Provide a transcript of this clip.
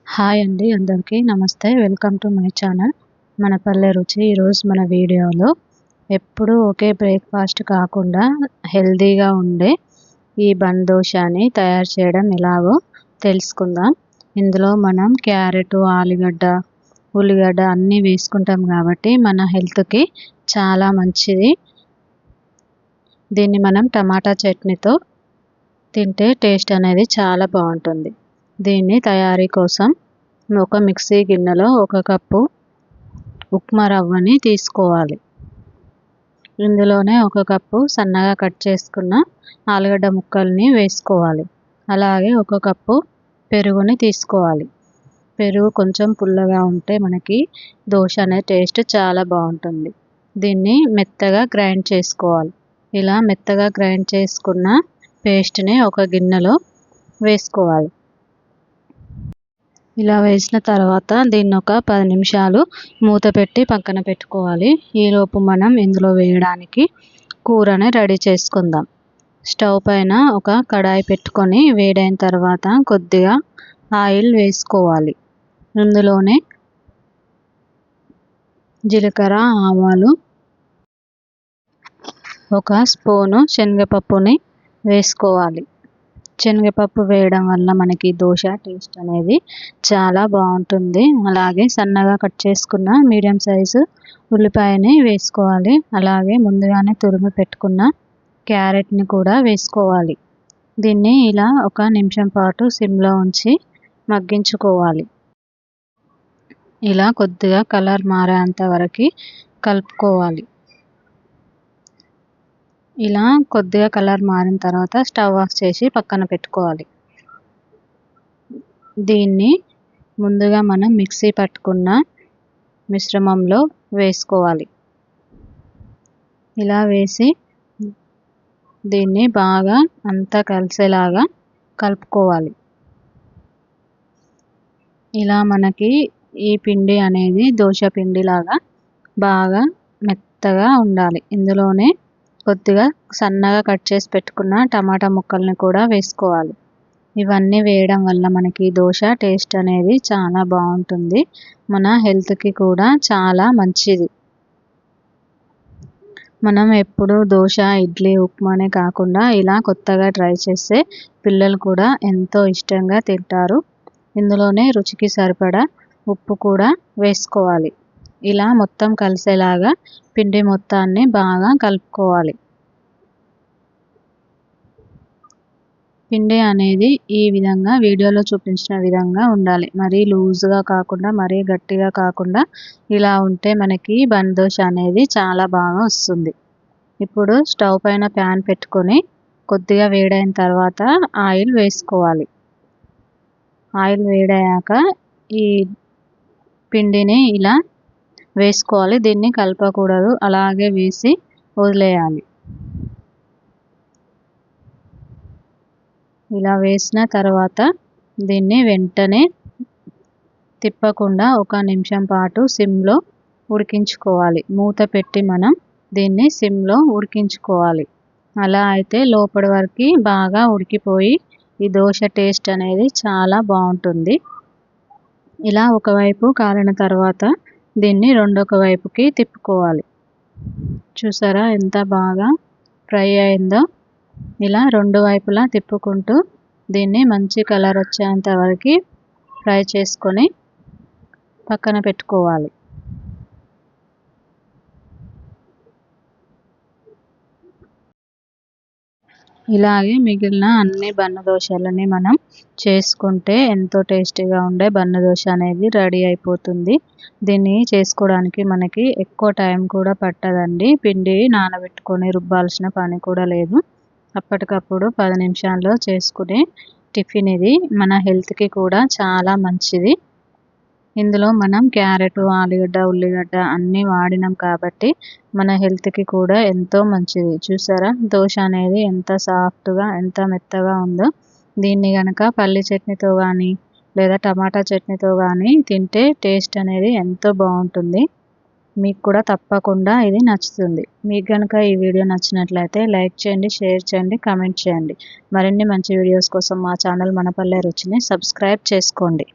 Hi అండి, అందరికీ నమస్తే. వెల్కమ్ టు మై ఛానల్ మన పల్లె రుచి. ఈరోజు మన వీడియోలో ఎప్పుడూ ఒకే బ్రేక్ఫాస్ట్ కాకుండా హెల్తీగా ఉండే ఈ బన్ దోశని తయారు చేయడం ఎలాగో తెలుసుకుందాం. ఇందులో మనం క్యారెట్, ఆలుగడ్డ, ఉల్లిగడ్డ అన్నీ వేసుకుంటాం కాబట్టి మన హెల్త్కి చాలా మంచిది. దీన్ని మనం టమాటా చట్నీతో తింటే టేస్ట్ అనేది చాలా బాగుంటుంది. దీన్ని తయారీ కోసం ఒక మిక్సీ గిన్నెలో 1 కప్పు ఉప్మా రవ్వని తీసుకోవాలి. ఇందులోనే 1 కప్పు సన్నగా కట్ చేసుకున్న ఆలుగడ్డ ముక్కల్ని వేసుకోవాలి. అలాగే 1 కప్పు పెరుగుని తీసుకోవాలి. పెరుగు కొంచెం పుల్లగా ఉంటే మనకి దోశ అనే టేస్ట్ చాలా బాగుంటుంది. దీన్ని మెత్తగా గ్రైండ్ చేసుకోవాలి. ఇలా మెత్తగా గ్రైండ్ చేసుకున్న పేస్ట్ని ఒక గిన్నెలో వేసుకోవాలి. ఇలా వేసిన తర్వాత దీన్ని ఒక 10 నిమిషాలు మూత పెట్టి పక్కన పెట్టుకోవాలి. ఈలోపు మనం ఇందులో వేయడానికి కూరని రెడీ చేసుకుందాం. స్టవ్ పైన ఒక కడాయి పెట్టుకొని వేడైన తర్వాత కొద్దిగా ఆయిల్ వేసుకోవాలి. ఇందులోనే జీలకర్ర, ఆవాలు, 1 స్పూను శనగపప్పుని వేసుకోవాలి. శనగపప్పు వేయడం వల్ల మనకి దోశ టేస్ట్ అనేది చాలా బాగుంటుంది. అలాగే సన్నగా కట్ చేసుకున్న మీడియం సైజు ఉల్లిపాయని వేసుకోవాలి. అలాగే ముందుగానే తురిమి పెట్టుకున్న క్యారెట్ని కూడా వేసుకోవాలి. దీన్ని ఇలా 1 నిమిషం పాటు సిమ్లో ఉంచి మగ్గించుకోవాలి. ఇలా కొద్దిగా కలర్ మారేంత వరకు కలుపుకోవాలి. ఇలా కొద్దిగా కలర్ మారిన తర్వాత స్టవ్ ఆఫ్ చేసి పక్కన పెట్టుకోవాలి. దీన్ని ముందుగా మనం మిక్సీ పట్టుకున్న మిశ్రమంలో వేసుకోవాలి. ఇలా వేసి దీన్ని బాగా అంతా కలిసేలాగా కలుపుకోవాలి. ఇలా మనకి ఈ పిండి అనేది దోశ పిండిలాగా బాగా మెత్తగా ఉండాలి. ఇందులోనే కొద్దిగా సన్నగా కట్ చేసి పెట్టుకున్న టమాటా ముక్కల్ని కూడా వేసుకోవాలి. ఇవన్నీ వేయడం వల్ల మనకి దోశ టేస్ట్ అనేది చాలా బాగుంటుంది. మన హెల్త్కి కూడా చాలా మంచిది. మనం ఎప్పుడు దోశ, ఇడ్లీ, ఉప్మానే కాకుండా ఇలా కొత్తగా ట్రై చేస్తే పిల్లలు కూడా ఎంతో ఇష్టంగా తింటారు. ఇందులోనే రుచికి సరిపడా ఉప్పు కూడా వేసుకోవాలి. ఇలా మొత్తం కలిసేలాగా పిండి మొత్తాన్ని బాగా కలుపుకోవాలి. పిండి అనేది ఈ విధంగా వీడియోలో చూపించిన విధంగా ఉండాలి. మరీ లూజ్గా కాకుండా మరీ గట్టిగా కాకుండా ఇలా ఉంటే మనకి బన్ దోశ అనేది చాలా బాగా వస్తుంది. ఇప్పుడు స్టవ్ పైన ప్యాన్ పెట్టుకొని కొద్దిగా వేడైన తర్వాత ఆయిల్ వేసుకోవాలి. ఆయిల్ వేడయ్యాక ఈ పిండిని ఇలా వేసుకోవాలి. దీన్ని కలపకూడదు, అలాగే వేసి వదిలేయాలి. ఇలా వేసిన తర్వాత దీన్ని వెంటనే తిప్పకుండా 1 నిమిషం పాటు సిమ్లో ఉడికించుకోవాలి. మూత పెట్టి మనం దీన్ని సిమ్లో ఉడికించుకోవాలి. అలా అయితే లోపటి వరకు బాగా ఉడికిపోయి ఈ దోశ టేస్ట్ అనేది చాలా బాగుంటుంది. ఇలా ఒకవైపు కాలిన తర్వాత దీన్ని రెండొక వైపుకి తిప్పుకోవాలి. చూసారా ఎంత బాగా ఫ్రై అయిందో. ఇలా 2 వైపులా తిప్పుకుంటూ దీన్ని మంచి కలర్ వచ్చేంత వరకు ఫ్రై చేసుకొని పక్కన పెట్టుకోవాలి. ఇలాగే మిగిలిన అన్ని బన్ను దోశలని మనం చేసుకుంటే ఎంతో టేస్టీగా ఉండే బన్ను దోశ అనేది రెడీ అయిపోతుంది. దీన్ని చేసుకోవడానికి మనకి ఎక్కువ టైం కూడా పట్టదండి. పిండి నానబెట్టుకొని రుబ్బాల్సిన పని కూడా లేదు. అప్పటికప్పుడు 10 నిమిషాల్లో చేసుకునే టిఫిన్ ఇది. మన హెల్త్కి కూడా చాలా మంచిది. ఇందులో మనం క్యారెట్, ఆలుగడ్డ, ఉల్లిగడ్డ అన్నీ వాడినాం కాబట్టి మన హెల్త్కి కూడా ఎంతో మంచిది. చూసారా దోశ అనేది ఎంత సాఫ్ట్గా ఎంత మెత్తగా ఉందో. దీన్ని కనుక పల్లి చట్నీతో కానీ లేదా టమాటా చట్నీతో కానీ తింటే టేస్ట్ అనేది ఎంతో బాగుంటుంది. మీకు కూడా తప్పకుండా ఇది నచ్చుతుంది. మీకు కనుక ఈ వీడియో నచ్చినట్లయితే లైక్ చేయండి, షేర్ చేయండి, కామెంట్ చేయండి. మరిన్ని మంచి వీడియోస్ కోసం మా ఛానల్ మన పల్లె రుచిని సబ్స్క్రైబ్ చేసుకోండి.